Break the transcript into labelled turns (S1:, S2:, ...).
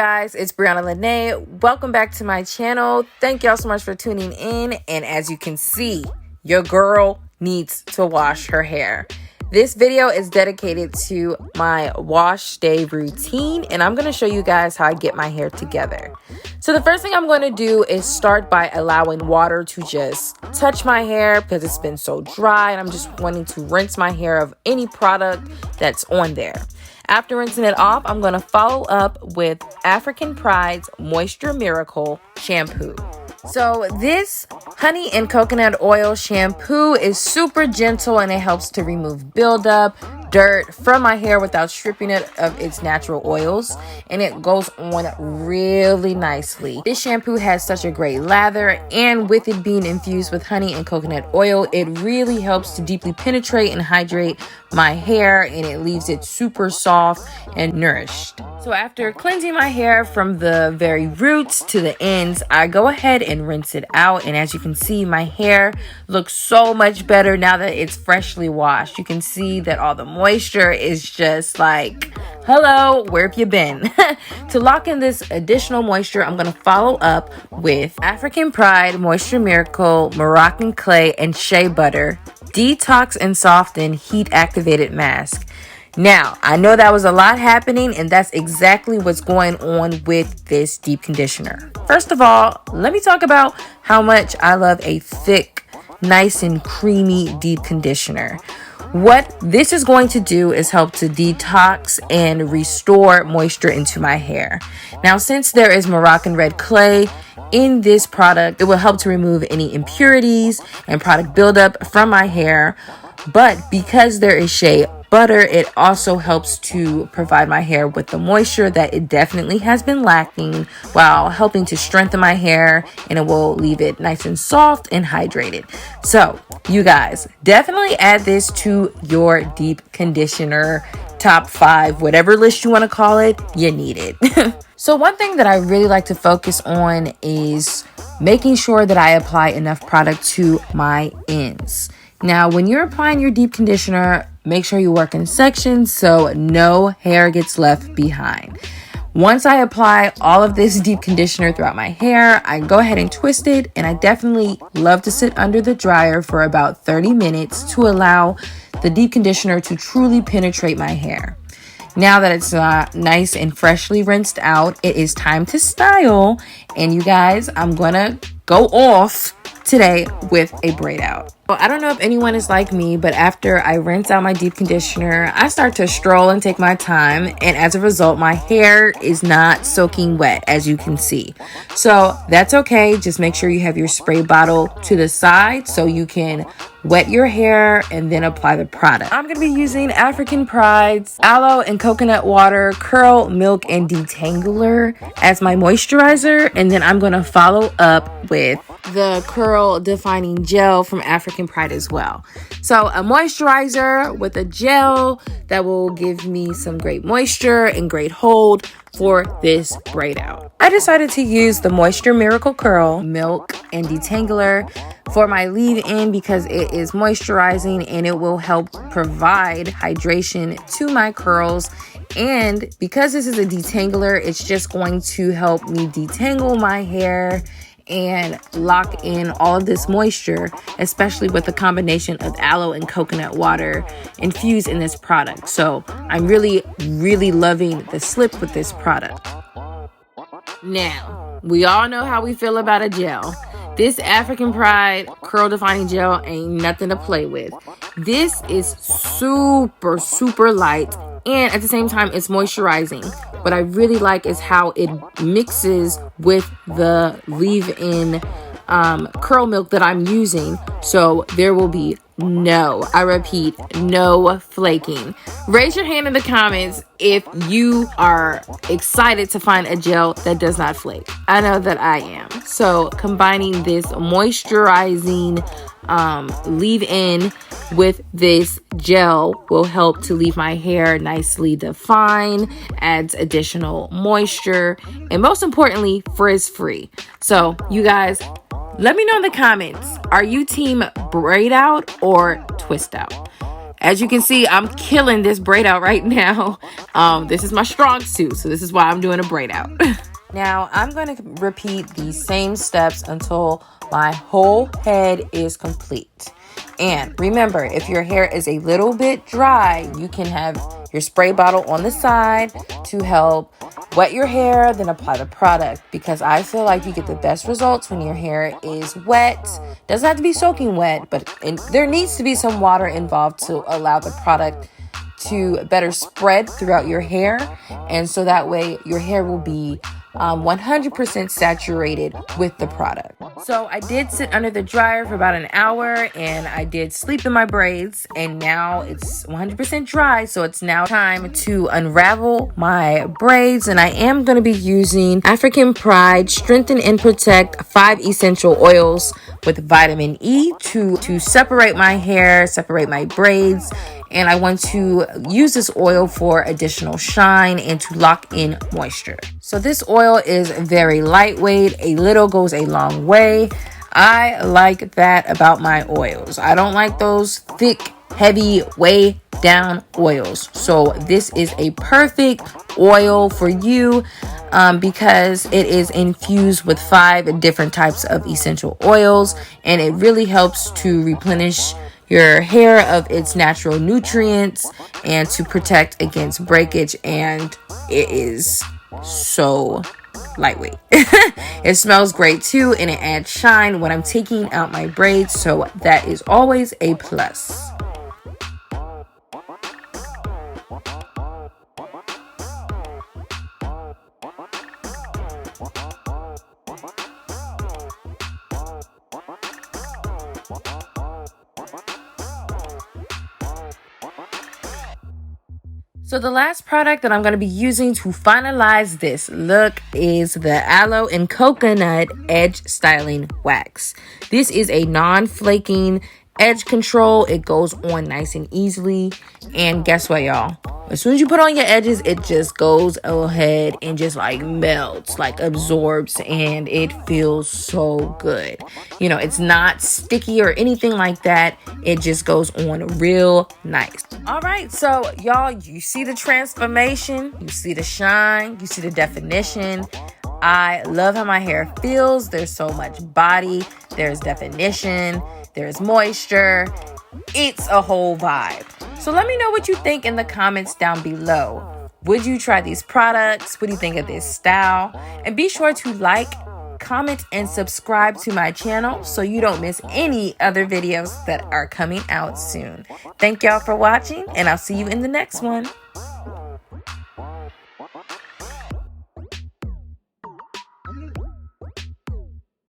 S1: guys, it's Brianna Lene. Welcome back to my channel. Thank y'all so much for tuning in. And as you can see, your girl needs to wash her hair. This video is dedicated to my wash day routine, and I'm going to show you guys how I get my hair together. So the first thing I'm going to do is start by allowing water to just touch my hair because it's been so dry, and I'm just wanting to rinse my hair of any product that's on there. After rinsing it off, I'm going to follow up with African Pride's Moisture Miracle shampoo. So this honey and coconut oil shampoo is super gentle and it helps to remove buildup, dirt from my hair without stripping it of its natural oils, and it goes on really nicely. This shampoo has such a great lather, and with it being infused with honey and coconut oil, it really helps to deeply penetrate and hydrate my hair, and it leaves it super soft and nourished. So after cleansing my hair from the very roots to the ends, I go ahead and rinse it out, and as you can see, my hair looks so much better now that it's freshly washed. You can see that all the moisture is just like, hello, where have you been? To lock in this additional moisture, I'm going to follow up with African Pride Moisture Miracle Moroccan Clay and Shea Butter Detox and Soften Heat Activated Mask. Now, I know that was a lot happening, and that's exactly what's going on with this deep conditioner. First of all, let me talk about how much I love a thick, nice and creamy deep conditioner. What this is going to do is help to detox and restore moisture into my hair. Now, since there is Moroccan red clay in this product, it will help to remove any impurities and product buildup from my hair. But because there is shea butter, it also helps to provide my hair with the moisture that it definitely has been lacking, while helping to strengthen my hair, and it will leave it nice and soft and hydrated. So you guys definitely add this to your deep conditioner top 5, whatever list you want to call it, you need it. So one thing that I really like to focus on is making sure that I apply enough product to my ends. Now, when you're applying your deep conditioner, make sure you work in sections so no hair gets left behind. Once I apply all of this deep conditioner throughout my hair, I go ahead and twist it, and I definitely love to sit under the dryer for about 30 minutes to allow the deep conditioner to truly penetrate my hair. Now that it's nice and freshly rinsed out, it is time to style. And you guys, I'm gonna go off today with a braid out. Well, I don't know if anyone is like me, but after I rinse out my deep conditioner, I start to stroll and take my time, and as a result, my hair is not soaking wet, as you can see. So that's okay. Just make sure you have your spray bottle to the side so you can wet your hair and then apply the product. I'm going to be using African Pride's Aloe and Coconut Water Curl, Milk, and Detangler as my moisturizer, and then I'm going to follow up with the Curl Defining Gel from African Pride as well. So a moisturizer with a gel that will give me some great moisture and great hold for this braid out. I decided to use the Moisture Miracle Curl, Milk, and Detangler for my leave-in because it is moisturizing and it will help provide hydration to my curls. And because this is a detangler, it's just going to help me detangle my hair and lock in all of this moisture, especially with the combination of aloe and coconut water infused in this product. So I'm really loving the slip with this product. Now, we all know how we feel about a gel. This African Pride Curl Defining Gel ain't nothing to play with. This is super light, and at the same time, it's moisturizing. What I really like is how it mixes with the leave-in curl milk that I'm using. So there will be no flaking. Raise your hand in the comments if you are excited to find a gel that does not flake. I know that I am. So combining this moisturizing leave-in with this gel will help to leave my hair nicely defined, adds additional moisture, and most importantly, frizz-free. So you guys, let me know in the comments, are you team braid out or twist out? As you can see, I'm killing this braid out right now. This is my strong suit, so this is why I'm doing a braid out. Now, I'm going to repeat these same steps until my whole head is complete. And remember, if your hair is a little bit dry, you can have your spray bottle on the side to help wet your hair, then apply the product, because I feel like you get the best results when your hair is wet. Doesn't have to be soaking wet, but there needs to be some water involved to allow the product to better spread throughout your hair, and so that way your hair will be 100% saturated with the product. So I did sit under the dryer for about an hour, and I did sleep in my braids, and now it's 100% dry, so it's now time to unravel my braids. And I am going to be using African Pride Strengthen and Protect 5 essential oils with vitamin E to separate my hair, separate my braids. And I want to use this oil for additional shine and to lock in moisture. So this oil is very lightweight. A little goes a long way. I like that about my oils. I don't like those thick, heavy, way down oils. So this is a perfect oil for you because it is infused with 5 different types of essential oils, and it really helps to replenish your hair of its natural nutrients and to protect against breakage. And it is so lightweight. It smells great too, and it adds shine when I'm taking out my braids, so that is always a plus. So the last product that I'm going to be using to finalize this look is the Aloe and Coconut Edge Styling Wax. This is a non-flaking edge control. It goes on nice and easily. And guess what, y'all? As soon as you put on your edges, it just goes ahead and just like melts, like absorbs, and it feels so good. You know, it's not sticky or anything like that. It just goes on real nice. All right, so y'all, you see the transformation, you see the shine, you see the definition. I love how my hair feels. There's so much body, there's definition, there's moisture. It's a whole vibe. So let me know what you think in the comments down below. Would you try these products? What do you think of this style? And be sure to like, comment, and subscribe to my channel so you don't miss any other videos that are coming out soon. Thank y'all for watching, and I'll see you in the next one.